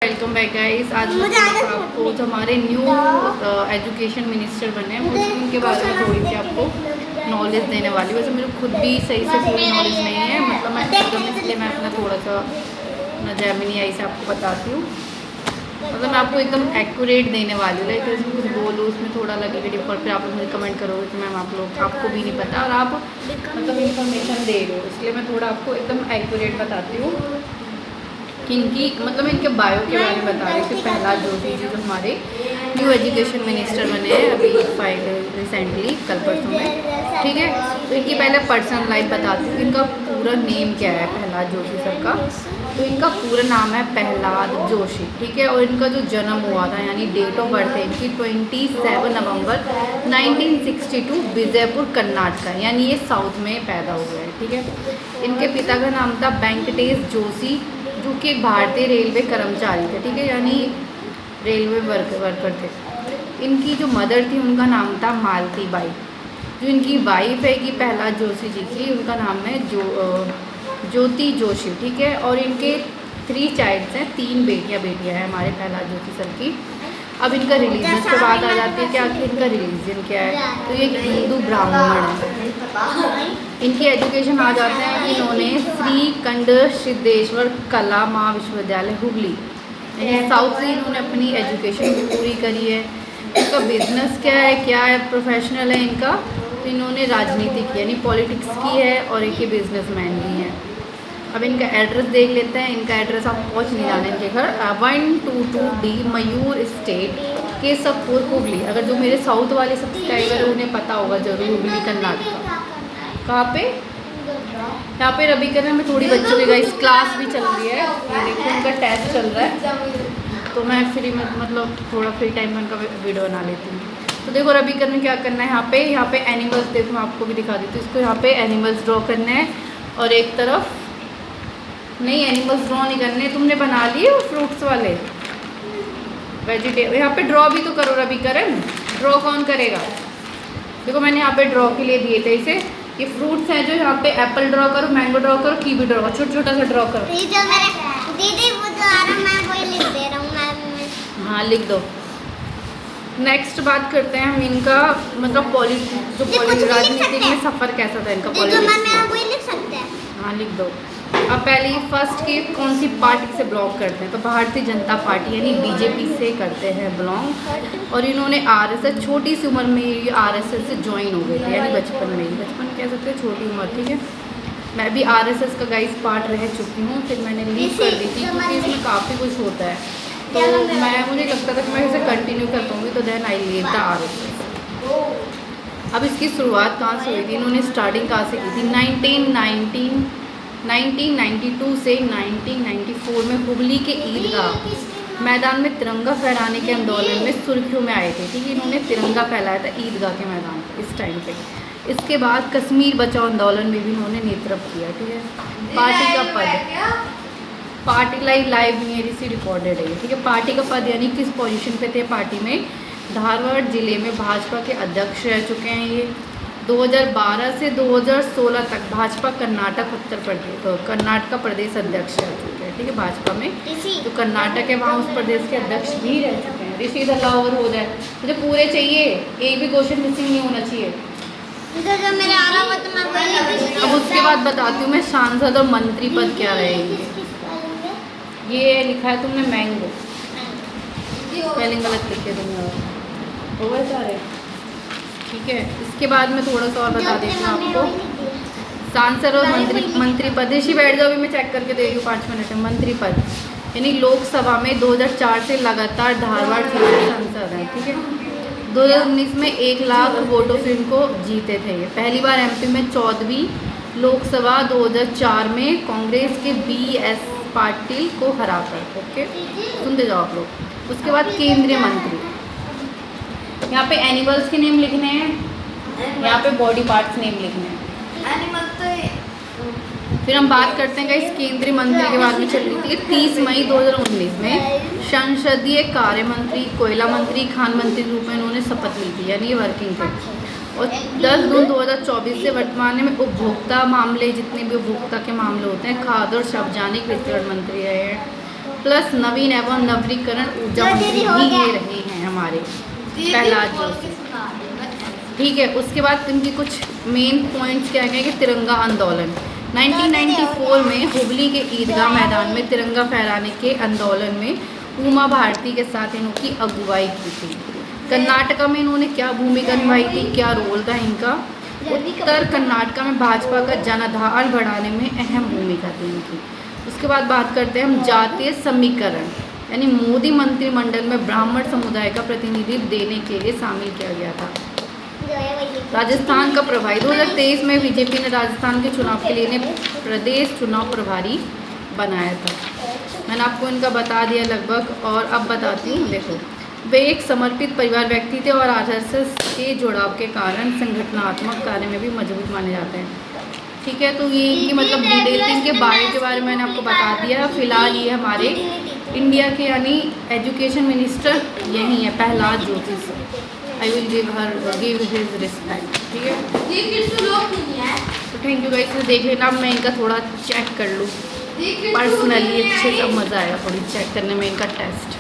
Welcome back guys. आज आपको जो हमारे न्यू एजुकेशन मिनिस्टर बने हैं उनके बारे में थोड़ी सी आपको नॉलेज देने वाली हूँ। वैसे मेरे खुद भी सही से पूरी नॉलेज नहीं है, मतलब मैं एकदम, इसलिए मैं अपना थोड़ा सा अपना जेमिनी आई से आपको बताती हूँ। मतलब मैं आपको एकदम एक्यूरेट देने वाली हूँ। लाइक इसमें कुछ बोलूँ उसमें थोड़ा लगेगा डिफॉल्ट, फिर आप लोग मुझे कमेंट करोगे कि मैम आपको भी नहीं पता और आप मतलब इन्फॉर्मेशन दे रहे हो, इसलिए मैं थोड़ा आपको एकदम एक्यूरेट बताती हूँ कि इनकी मतलब इनके बायो के बारे में बता रही थी। प्रहलाद जोशी जी जो हमारे न्यू एजुकेशन मिनिस्टर बने हैं अभी रिसेंटली कल परसों में, ठीक है। तो इनकी पहले पर्सनल लाइफ बताती हूँ। इनका पूरा नेम क्या है प्रहलाद जोशी सर का, तो इनका पूरा नाम है प्रहलाद जोशी, ठीक है। और इनका जो जन्म हुआ था यानी डेट ऑफ बर्थ है इनकी 27 नवंबर 1962 विजयपुर कर्नाटका, यानी ये साउथ में पैदा हुए हैं, ठीक है। इनके पिता का नाम था वेंकटेश जोशी जो कि एक भारतीय रेलवे कर्मचारी थे, ठीक है, यानी रेलवे वर्कर थे। इनकी जो मदर थी उनका नाम था मालती बाई। जो इनकी वाइफ है कि प्रहलाद जोशी जी की, उनका नाम है ज्योति जोशी, ठीक है। और इनके 3 चाइल्ड्स हैं, 3 बेटियां हैं हमारे प्रहलाद जोशी सर की। अब इनका रिलीजन के बाद आ जाती है कि आखिर इनका रिलीजन क्या है, तो ये हिंदू ब्राह्मण है। इनकी एजुकेशन आ जाते हैं कि इन्होंने श्री कंड सिद्धेश्वर कला महाविश्वविद्यालय हुगली साउथ से इन्होंने अपनी एजुकेशन पूरी करी है। इनका बिजनेस क्या है प्रोफेशनल है इनका, तो इन्होंने राजनीति की यानी पॉलिटिक्स की है और एक ही बिजनेसमैन भी है। अब इनका एड्रेस देख लेते हैं। इनका एड्रेस आप पहुँच नहीं जाना इनके घर 122D मयूर स्टेट केशवपुर हुगली। अगर जो मेरे साउथ वाले सब्सक्राइबर है उन्हें पता होगा जरूर, हुगली कर्नाटका। कहाँ पे? यहाँ पे रवि करण में थोड़ी बच्चों की गाइस क्लास भी चल रही है, ये देखो उनका टेस्ट चल रहा है, तो मैं फ्री में मतलब थोड़ा फ्री टाइम में उनका वीडियो बना लेती हूँ। तो देखो रवि करण में क्या करना है, यहाँ पे एनिमल्स, देखो मैं आपको भी दिखा देती हूँ। इसको यहाँ पे एनिमल्स ड्रॉ करने हैं और एक तरफ नहीं, एनिमल्स ड्रॉ नहीं करने, तुमने बना लिए वो फ्रूट्स वाले वेजिटेबल। यहाँ पे ड्रॉ भी तो करो रवि करण, ड्रॉ कौन करेगा? देखो मैंने यहाँ पे ड्रॉ के लिए दिए थे इसे, ये फ्रूट्स हैं जो यहाँ पे एप्पल ड्रॉ करो, मैंगो ड्रॉ करो, कीवी ड्रॉ करो, छोटा छोटा सा ड्रॉ करो। दीदी वो जो आ रहा मैं वही लिख दे रहा हूँ मैम। हाँ लिख दो। नेक्स्ट बात करते हैं हम इनका मतलब राजनीति में सफ़र कैसा था इनका पॉलिटिक्स। वही लिख सकते हैं। हाँ लिख दो। अब पहले फर्स्ट की कौन सी पार्टी से बिलोंग करते हैं, तो भारतीय जनता पार्टी यानी बीजेपी से करते हैं बिलोंग। और इन्होंने आरएसएस छोटी सी उम्र में ये आरएसएस से ज्वाइन हो गए थे, यानी बचपन कह सकते हैं, छोटी उम्र, ठीक है। मैं भी आरएसएस का गाइस पार्ट रह चुकी हूँ, फिर मैंने लीव कर दी थी क्योंकि इसमें काफ़ी कुछ होता है, तो मुझे लगता था कि मैं इसे कंटिन्यू कर पाऊँगी, तो then I leave the RSS. अब इसकी शुरुआत कहाँ से हुई थी, इन्होंने स्टार्टिंग कहाँ से की थी? 1992 से 1994 में हुगली के ईदगाह मैदान में तिरंगा फहराने के आंदोलन में सुर्खियों में आए थे, ठीक है। इन्होंने तिरंगा फहराया था ईदगाह के मैदान पर इस टाइम पे। इसके बाद कश्मीर बचाओ आंदोलन में भी इन्होंने नेतृत्व किया, ठीक है। पार्टी का पद, पार्टी लाइव मेरी सी रिकॉर्डेड है, ठीक है। पार्टी का पद यानी किस पोजीशन पे थे पार्टी में? धारवाड़ जिले में भाजपा के अध्यक्ष रह चुके हैं ये। 2012 से 2016 तक भाजपा कर्नाटक प्रदेश अध्यक्ष रह चुके हैं, ठीक है। भाजपा में जो कर्नाटक है वहाँ उस प्रदेश के अध्यक्ष भी रह चुके हैं। ऋषि दल्ला ओवर हो जाए, मुझे पूरे चाहिए, एक भी क्वेश्चन मिसिंग नहीं होना चाहिए। मेरे आ रहा तो मैं वही। अब उसके बाद बताती हूँ मैं सांसद और मंत्री पद क्या रहेंगे। ये लिखा है तुमने मैंगो, स्पेलिंग गलत लिखे तुमने, हो गए सारे, ठीक है। इसके बाद मैं थोड़ा सा और बता देती हूँ आपको। सांसद और मंत्री पद, ऋषि बैठ जाओ, अभी मैं चेक करके दे रही हूँ 5 मिनट में। मंत्री पद यानी लोकसभा में 2004 से लगातार धारवाड़ से सांसद हैं, ठीक है। 2019 में 1 लाख वोटों से इनको जीते थे ये। पहली बार एमपी में 14वीं लोकसभा 2004 में कांग्रेस के BS पाटिल को हराकर, ओके सुनते जाओ आप लोग। उसके बाद केंद्रीय मंत्री, यहाँ पे एनिमल्स के नेम लिखने हैं, यहाँ पे बॉडी पार्ट्स नेम लिखने हैं। फिर हम बात करते हैं इस केंद्रीय मंत्री के बाद में चल रही थी 30 मई 2019 में संसदीय कार्य मंत्री, कोयला मंत्री, खान मंत्री के रूप में इन्होंने शपथ ली थी, यानी ये वर्किंग थे। और 10 जून 2024 से वर्तमान में उपभोक्ता मामले, जितने भी उपभोक्ता के मामले होते हैं, खाद्य और सार्वजनिक वितरण मंत्री रहे हैं। प्लस नवीन एवं नवीकरण ऊर्जा मंत्री भी ये रहे हैं हमारे प्रहलाद जोशी। ठीक है, उसके बाद इनके कुछ मेन पॉइंट्स क्या है कि तिरंगा आंदोलन 1994 में हुबली के ईदगाह मैदान में तिरंगा फहराने के आंदोलन में उमा भारती के साथ इनकी अगुवाई की थी। कर्नाटका में इन्होंने क्या भूमिका निभाई थी, क्या रोल था इनका? उत्तर कर्नाटका में भाजपा का जनाधार बढ़ाने में अहम भूमिका थी इनकी। उसके बाद बात करते हैं हम जातीय समीकरण, यानी मोदी मंत्रिमंडल में ब्राह्मण समुदाय का प्रतिनिधित्व देने के लिए शामिल किया गया था। राजस्थान का प्रभारी 2023 में बीजेपी ने राजस्थान के चुनाव के लिए इन्हें प्रदेश चुनाव प्रभारी बनाया था। मैंने आपको इनका बता दिया लगभग, और अब बताती हूँ। देखो, वे एक समर्पित परिवार व्यक्ति थे और आरएसएस के जुड़ाव के कारण संगठनात्मक कार्य में भी मजबूत माने जाते हैं। ठीक है, तो ये इनकी मतलब डिटेल इनके बायो के बारे में मैंने आपको बता दिया। फिलहाल ये हमारे इंडिया के यानी एजुकेशन मिनिस्टर यही है प्रहलाद जोशी से। I will give his respect. ठीक है, तो थैंक यू गाइस, देख लेना। अब मैं इनका थोड़ा चेक कर लूँ पर्सनली, अच्छे से मज़ा आएगा थोड़ी चेक करने में इनका टेस्ट।